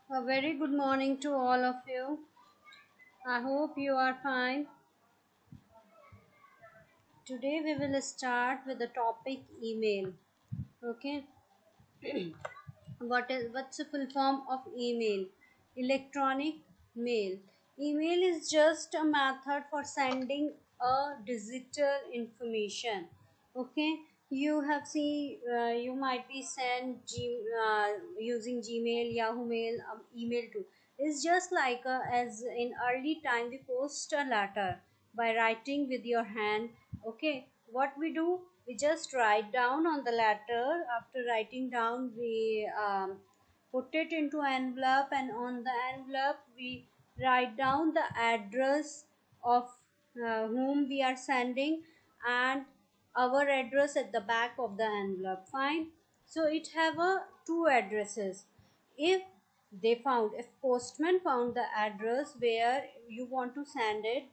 A very good morning to all of you. I hope you are fine. Today we will start with the topic email. Okay, what's the full form of email? Electronic mail. Email is just a method for sending a digital information. Okay, you have seen you might be using Gmail, Yahoo Mail, email too. It's just like as in early time we post a letter by writing with your hand. Okay, what we do, we just write down on the letter. After writing down, we put it into envelope, and on the envelope we write down the address of whom we are sending, and our address at the back of the envelope. Fine. So it have a two addresses. If if postman found the address where you want to send it,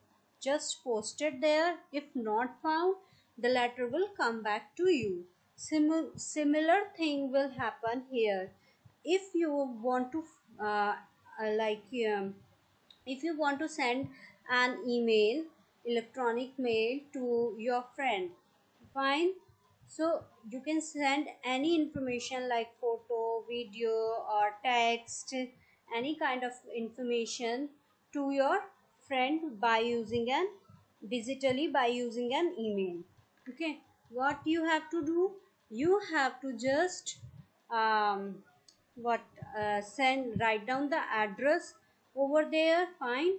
just post it there. If not found, the letter will come back to you. Similar thing will happen here. If you want to uh, like if you want to send an email, electronic mail to your friend, fine. So you can send any information like photo, video, or text, any kind of information to your friend by using an digitally by using an email. Okay, what you have to do, you have to just um, what send write down the address over there. Fine.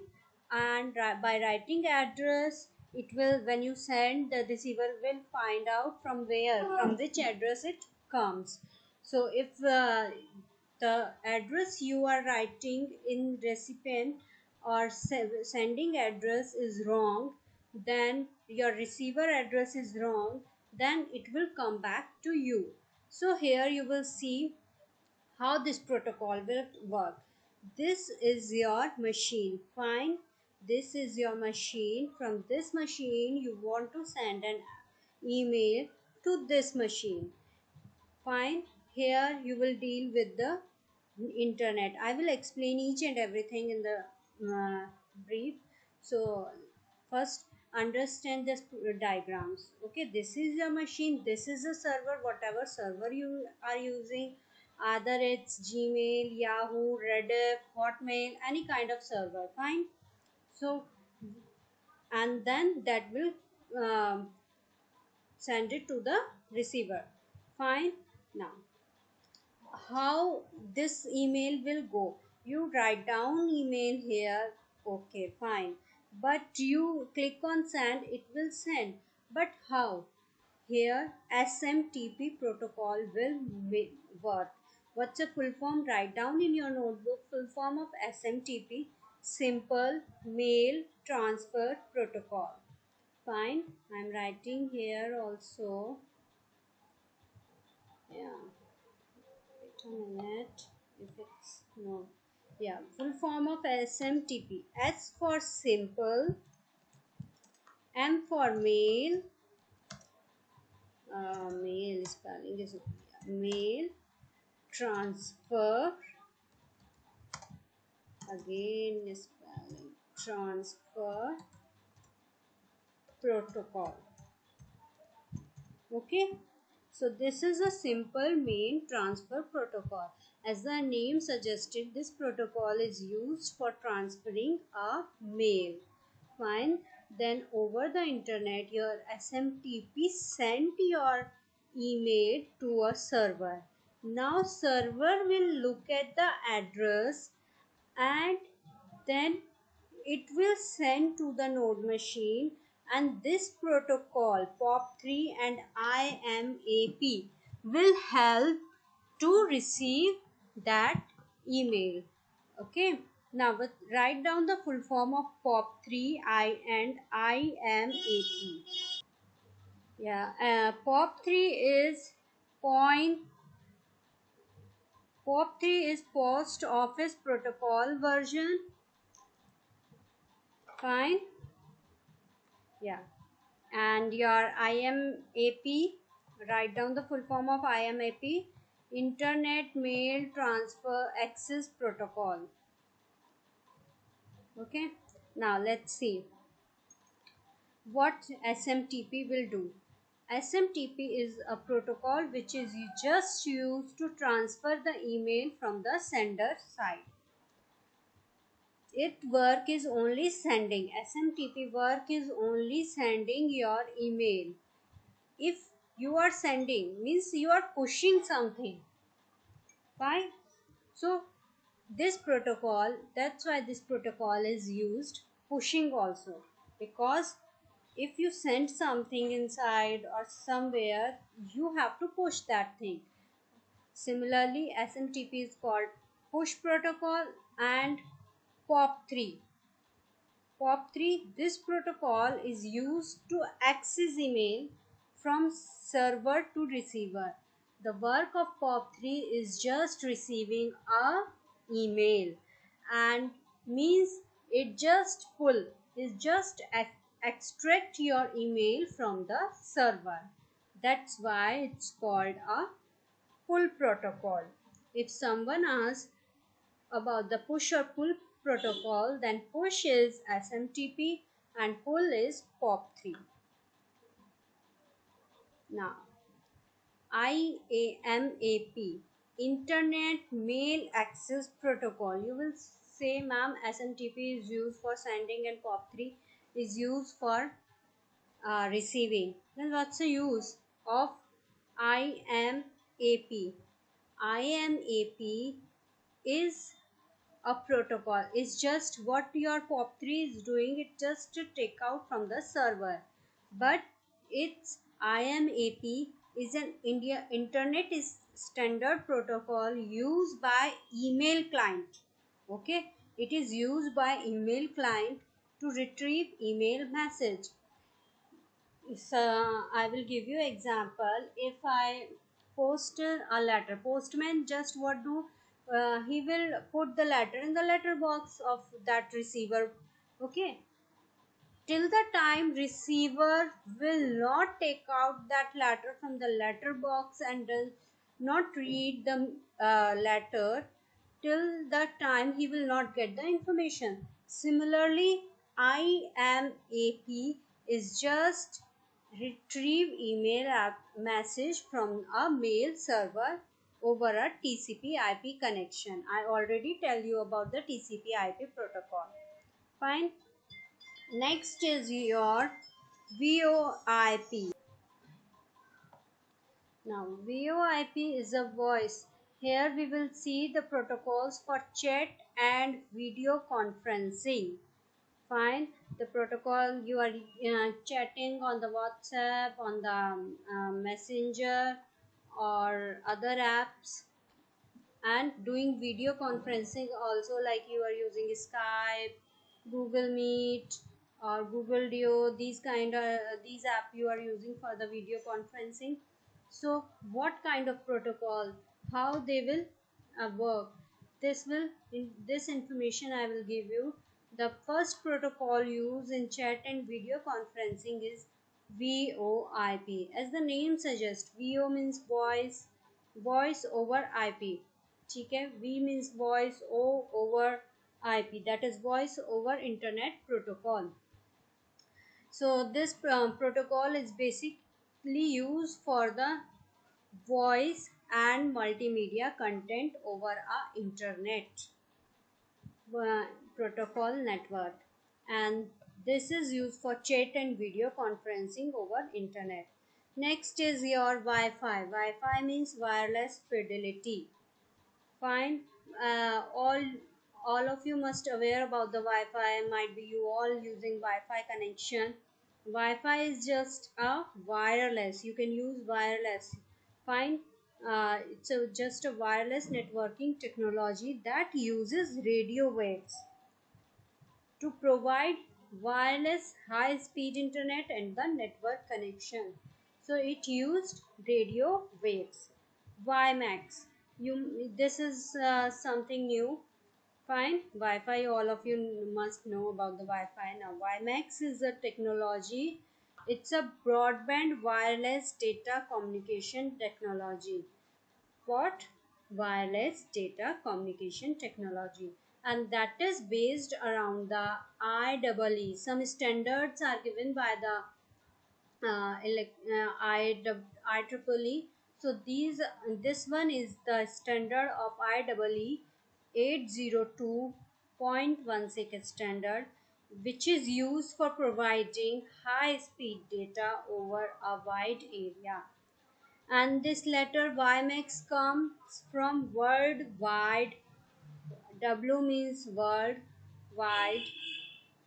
And by writing address, it will, when you send, the receiver will find out from which address it comes. So if the address you are writing in recipient or sending address is wrong, then your receiver address is wrong, then it will come back to you. So here you will see how this protocol will work. This is your machine. Fine. This is your machine. From this machine, you want to send an email to this machine. Fine. Here you will deal with the internet. I will explain each and everything in the brief. So first, understand this diagrams. Okay, this is your machine, this is a server, whatever server you are using, either it's Gmail, Yahoo, Rediff, Hotmail, any kind of server. Fine. So and then that will send it to the receiver. Fine. Now how this email will go, you write down email here. Okay, fine. But you click on send, it will send. But how? Here SMTP protocol will work. What's a full form? Write down in your notebook. Full form of SMTP: simple mail transfer protocol. Fine. I'm writing here also. Yeah, wait a minute. If it's no, yeah, full form of SMTP: S for simple, M for mail, mail spelling is mail transfer, again spelling transfer protocol. Okay, so this is a simple mail transfer protocol. As the name suggested, this protocol is used for transferring a mail. Fine. Then over the internet, your SMTP sent your email to a server. Now server will look at the address, and then it will send to the node machine, and this protocol POP3 and IMAP will help to receive that email. Okay, now but write down the full form of POP3 and IMAP. Yeah, POP3 is point POP3 is Post Office Protocol version. Fine. Yeah. And your IMAP, write down the full form of IMAP: Internet Mail Transfer Access Protocol. Okay, now let's see what SMTP will do. SMTP is a protocol which is just used to transfer the email from the sender side. It work is only sending. SMTP work is only sending your email. If you are sending means you are pushing something. Fine. So this protocol, that's why this protocol is used pushing also, because if you send something inside or somewhere, you have to push that thing. Similarly, SMTP is called push protocol and POP3. POP3, this protocol is used to access email from server to receiver. The work of POP3 is just receiving a email, and means it just pull, it just extract your email from the server. That's why it's called a pull protocol. If someone asks about the push or pull protocol, then push is SMTP and pull is POP3. Now, IAMAP, Internet Mail Access Protocol. You will say, ma'am, SMTP is used for sending and POP3 is used for receiving. Then what's the use of IMAP? IMAP is a protocol. It's just what your POP3 is doing, it just to take out from the server. But its IMAP is an internet is standard protocol used by email client. Okay, it is used by email client to retrieve email message. So I will give you example. If I post a letter, postman just what do, he will put the letter in the letter box of that receiver. Okay, till the time receiver will not take out that letter from the letter box and does not read the letter, till the time he will not get the information. Similarly, IMAP is just retrieve email message from a mail server over a TCP IP connection. I already tell you about the TCP IP protocol. Fine. Next is your VoIP. Now, VoIP is a voice. Here we will see the protocols for chat and video conferencing. Fine. The protocol you are chatting on the WhatsApp, on the Messenger or other apps, and doing video conferencing also, like you are using Skype, Google Meet or Google Duo. These kind of these app you are using for the video conferencing. So what kind of protocol, how they will work, this information I will give you. The first protocol used in chat and video conferencing is VoIP. As the name suggests, VO means voice over IP. ठीक है, V means voice, O over IP, that is voice over internet protocol. So this protocol is basically used for the voice and multimedia content over a internet protocol network, and this is used for chat and video conferencing over internet. Next is your Wi-Fi. Wi-Fi means wireless fidelity. Fine. All of you must aware about the Wi-Fi. Might be you all using Wi-Fi connection. Wi-Fi is just a wireless. You can use wireless. Fine. It's just a wireless networking technology that uses radio waves to provide wireless high-speed internet and the network connection. So it used radio waves. WiMAX. This is something new. Fine. Wi-Fi, all of you must know about the Wi-Fi. Now, WiMAX is a technology. It's a broadband wireless data communication technology. what? Wireless data communication technology, and that is based around the IEEE. Some standards are given by the IEEE. So this one is the standard of IEEE 802.16 standard, which is used for providing high speed data over a wide area. And this letter WiMAX comes from worldwide. W means worldwide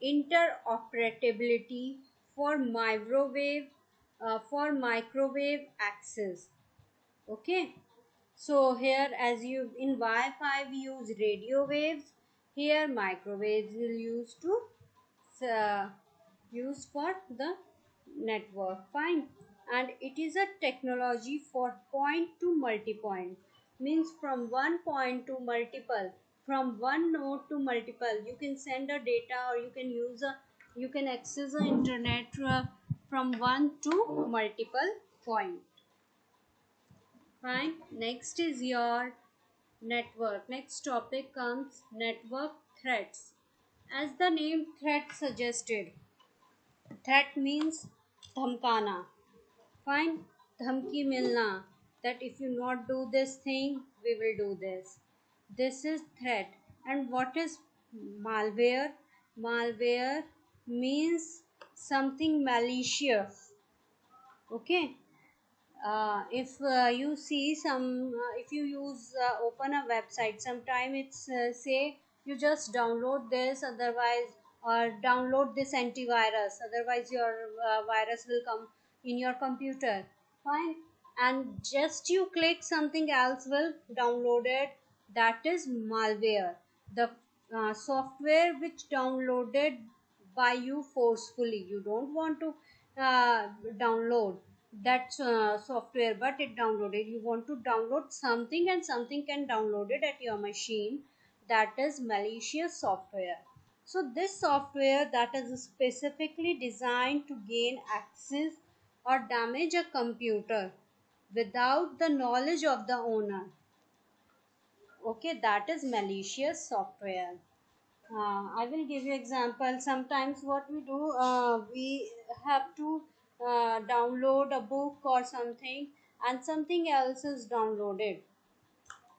interoperability for microwave access. Okay, so here, as you in Wi-Fi we use radio waves, here microwaves will use to uh, use for the network. Fine. And it is a technology for point to multi-point, means from one point to multiple, from one node to multiple. You can send a data, or you can access the internet from one to multiple point. Fine. Next is your network. Next topic comes network threats. As the name threat suggested, threat means धमकाना. Fine. धमकी मिलना, that if you not do this thing, we will do this. This is threat. And what is malware? Malware means something malicious. Okay. If you see some if you use open a website, sometime it's say you just download this, otherwise, or download this antivirus, otherwise your virus will come in your computer. Fine. And just you click, something else will download it. That is malware, the software which downloaded by you forcefully. You don't want to download that software, but it downloaded. You want to download something, and something can download it at your machine. That is malicious software. So this software that is specifically designed to gain access or damage a computer without the knowledge of the owner. Okay, that is malicious software. I will give you example. Sometimes what we do, we have to download a book or something, and something else is downloaded.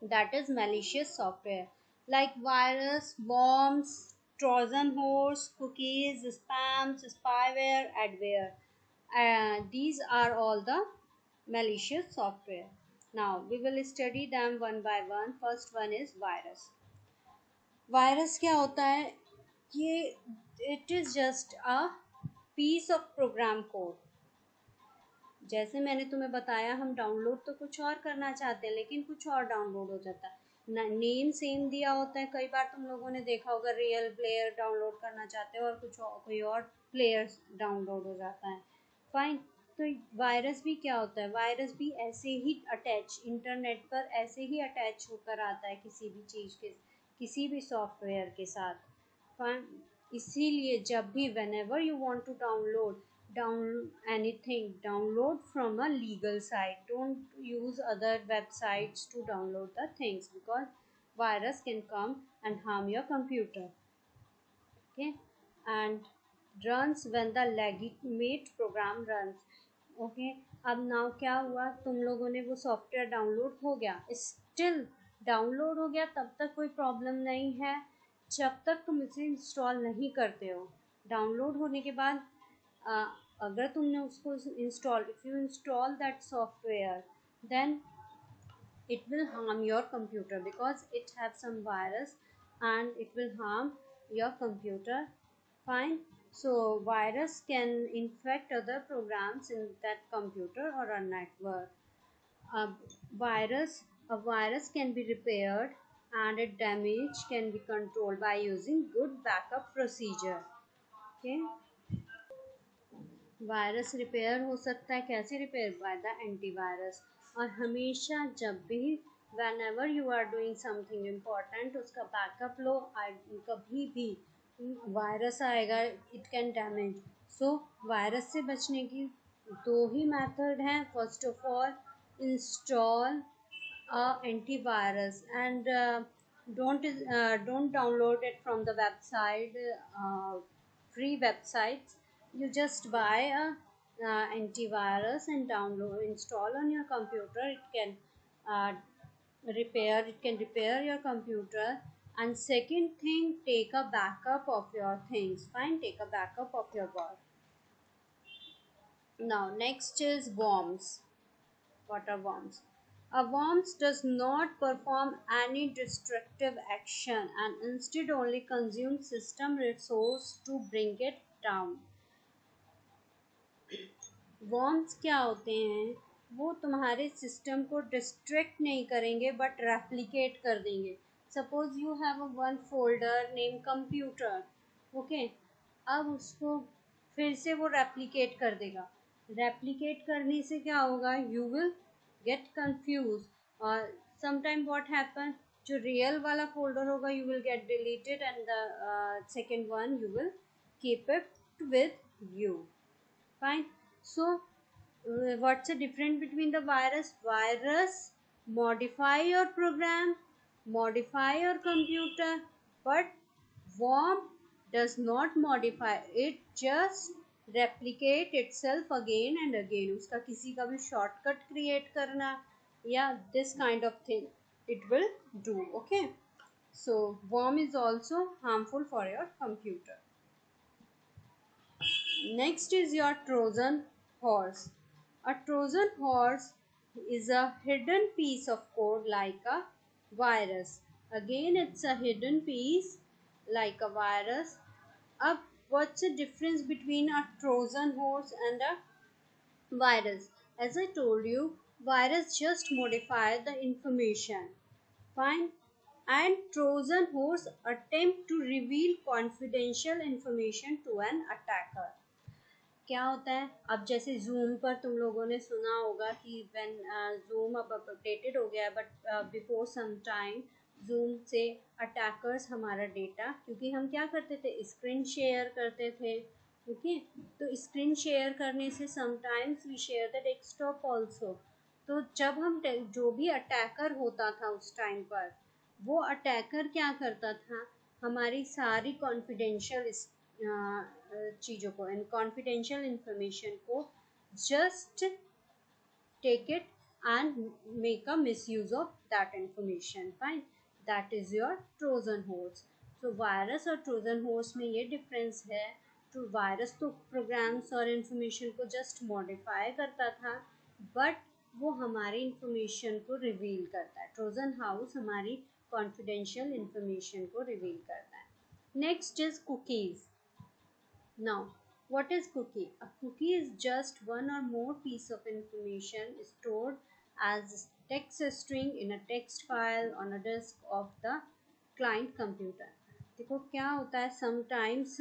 That is malicious software, like virus, bombs, Trojan horse, cookies, spams, spyware, adware. These are all the malicious software. Now we will study them one by one. First one is virus. Virus क्या होता है? ये it is just a piece of program code. जैसे मैंने तुम्हें बताया, हम download तो कुछ और करना चाहते हैं, लेकिन कुछ और डाउनलोड हो जाता है. नेम सेम दिया होता है. कई बार तुम लोगों ने देखा होगा, रियल प्लेयर डाउनलोड करना चाहते हो और कोई और प्लेयर डाउनलोड हो जाता है. फाइन. तो वायरस भी क्या होता है? वायरस भी ऐसे ही अटैच, इंटरनेट पर ऐसे ही अटैच होकर आता है किसी भी चीज़ के, किसी भी सॉफ्टवेयर के साथ. फाइन. इसीलिए जब भी whenever you want to down anything, download from a legal site. Don't use other websites to download the things, because virus can come and harm your computer. Okay. And runs when the legitimate program runs. Okay. अब now क्या हुआ, तुम लोगों ने वो software download हो गया, still download हो गया, तब तक कोई प्रॉब्लम नहीं है जब तक तुम इसे इंस्टॉल नहीं करते हो. डाउनलोड होने के बाद अगर तुमने उसको install, if you install that software, then it will harm your computer, because it have some virus and it will harm your computer. Fine. So virus can infect other programs in that computer or a network. a virus can be repaired, and its damage can be controlled by using good backup procedure. Okay. Virus repair हो सकता है. कैसे repair? By the antivirus. और हमेशा जब भी whenever you are doing something important, उसका backup लो. कभी भी वायरस आएगा, it can damage. So virus से बचने की दो ही मेथड हैं. First of all, install antivirus, and don't download it from the website, free websites. You just buy a antivirus and download, install on your computer. It can uh, repair your computer. And second thing, take a backup of your things. Fine, take a backup of your work. Now next is worms. What are worms? A worms does not perform any destructive action and instead only consumes system resource to bring it down. Worms क्या होते हैं? वो तुम्हारे system को distract नहीं करेंगे but replicate कर देंगे. Suppose you have a one folder name computer. Okay, अब उसको फिर से वो रेप्लिकेट कर देगा. रेप्लिकेट करने से क्या होगा? You will get confuse. और समटाइम व्हाट हैपन, जो रियल वाला फोल्डर होगा you will get deleted and the second one you will keep it with you. Fine. So, what's the difference between the virus? Virus modify your program, modify your computer, but worm does not modify. It just replicate itself again and again. उसका किसी का भी shortcut create करना या this kind of thing it will do. Okay. So, worm is also harmful for your computer. Next is your Trojan horse. A Trojan horse is a hidden piece of code like a virus. Again, it's a hidden piece like a virus. Up, what's the difference between a Trojan horse and a virus? As I told you, virus just modify the information. Fine. And Trojan horse attempt to reveal confidential information to an attacker. क्या होता है? अब जैसे zoom पर तुम लोगों ने सुना होगा कि व्हेन जूम अब अपडेटेड हो गया है, but before some time zoom से अटैकर्स हमारा डेटा, क्योंकि हम क्या करते थे, स्क्रीन शेयर करते थे. ओके, तो स्क्रीन शेयर करने से sometimes we share the desktop also. तो जब हम जो भी अटैकर होता था उस टाइम पर, वो अटैकर क्या करता था, हमारी सारी कॉन्फिडेंशियल चीज़ों को एंड कॉन्फिडेंशियल इंफॉर्मेशन को just take it and make a misuse of that information. Fine, that is your trojan horse. तो वायरस और ट्रोजन होर्स में ये डिफरेंस है. तो वायरस तो प्रोग्राम्स और इंफॉर्मेशन को जस्ट मॉडिफाई करता था, बट वो हमारी इंफॉर्मेशन को रिवील करता है. ट्रोजन हाउस हमारी कॉन्फिडेंशियल इंफॉर्मेशन को रिवील करता है. Next is cookies. Now, what is cookie? A cookie is just one or more piece of information stored as text string in a text file on a disk of the client computer. देखो क्या होता है, sometimes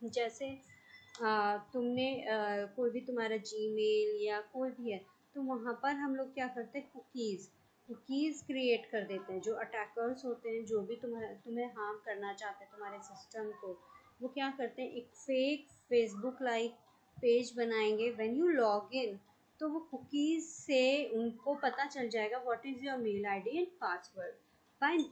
जैसे तुमने कोई भी तुम्हारा Gmail या कोई भी है, तो वहाँ पर हम लोग क्या करते हैं, कुकीज़ क्रिएट कर देते हैं. जो अटैकर्स होते हैं, जो भी तुम्हें हार्म करना चाहते हैं तुम्हारे सिस्टम को, वो क्या करते हैं, एक फेक फेसबुक लाइक पेज बनाएंगे. व्हेन यू लॉग इन, तो वो कुकीज़ से उनको पता चल जाएगा what is your mail ID and password. Fine.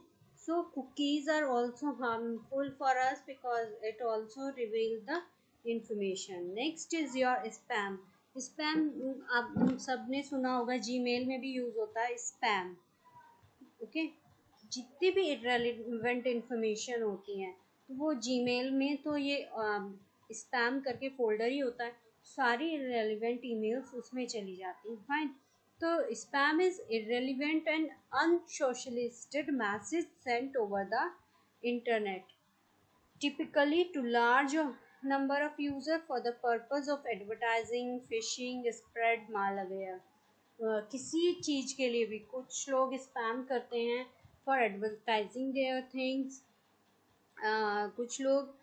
So cookies are also harmful for us because it also reveal the information. Next is your spam. Spam आप सब ने सुना होगा, जीमेल में भी यूज़ होता है स्पैम. ओके, जितनी भी इररिलेवेंट इंफॉर्मेशन होती हैं, तो वो जीमेल में तो ये स्पैम करके फोल्डर ही होता है, सारी इररिलेवेंट ईमेल्स उसमें चली जाती हैं. फाइन. तो spam is irrelevant and unsolicited message sent over the internet, typically to large number of users for the purpose of advertising, phishing, spread malware. किसी चीज़ के लिए भी कुछ लोग स्पैम करते हैं फॉर एडवर्टाइजिंग देयर थिंग्स. कुछ लोग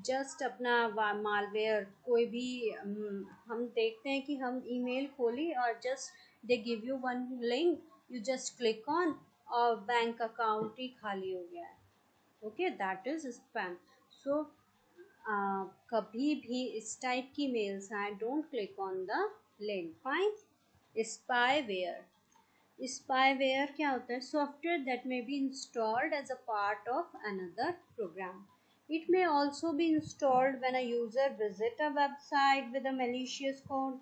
जस्ट अपना मालवेयर कोई भी हम देखते हैं कि हम ईमेल खोली और just they give you one link, you just click on और बैंक अकाउंट ही खाली हो गया है. Okay, that is spam. So कभी भी इस टाइप की मेल्स आए, don't click on the link. Fine. Spyware. Spyware क्या होता है? Software that may be installed as a part of another program. It may also be installed when a user visits a website with a malicious code,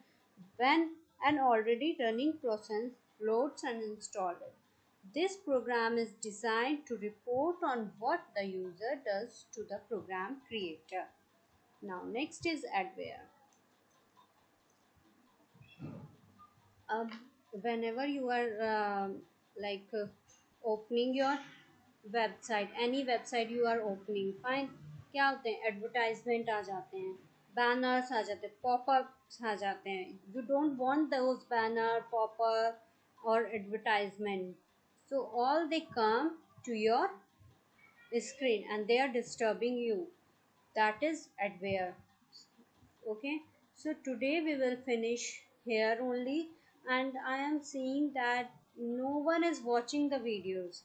when an already running process loads and installs it. This program is designed to report on what the user does to the program creator. Now next is adware. um, Whenever you are like opening your website, any website you are opening, fine, क्या होते हैं? Advertisement आ जाते हैं, banners आ जाते हैं, popups आ जाते हैं. You don't want those banner, popup और advertisement, so all they come to your screen and they are disturbing you. That is adware. Okay, so today we will finish here only, and I am seeing that no one is watching the videos,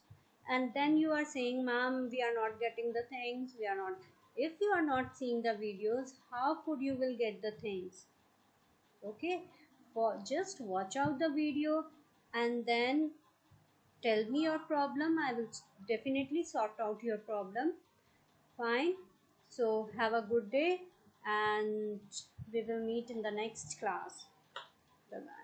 and then you are saying, ma'am, we are not getting the things, we are not. If you are not seeing the videos, how could you will get the things? Okay, for just watch out the video and then tell me your problem. I will definitely sort out your problem. Fine. So have a good day and we will meet in the next class. Bye bye.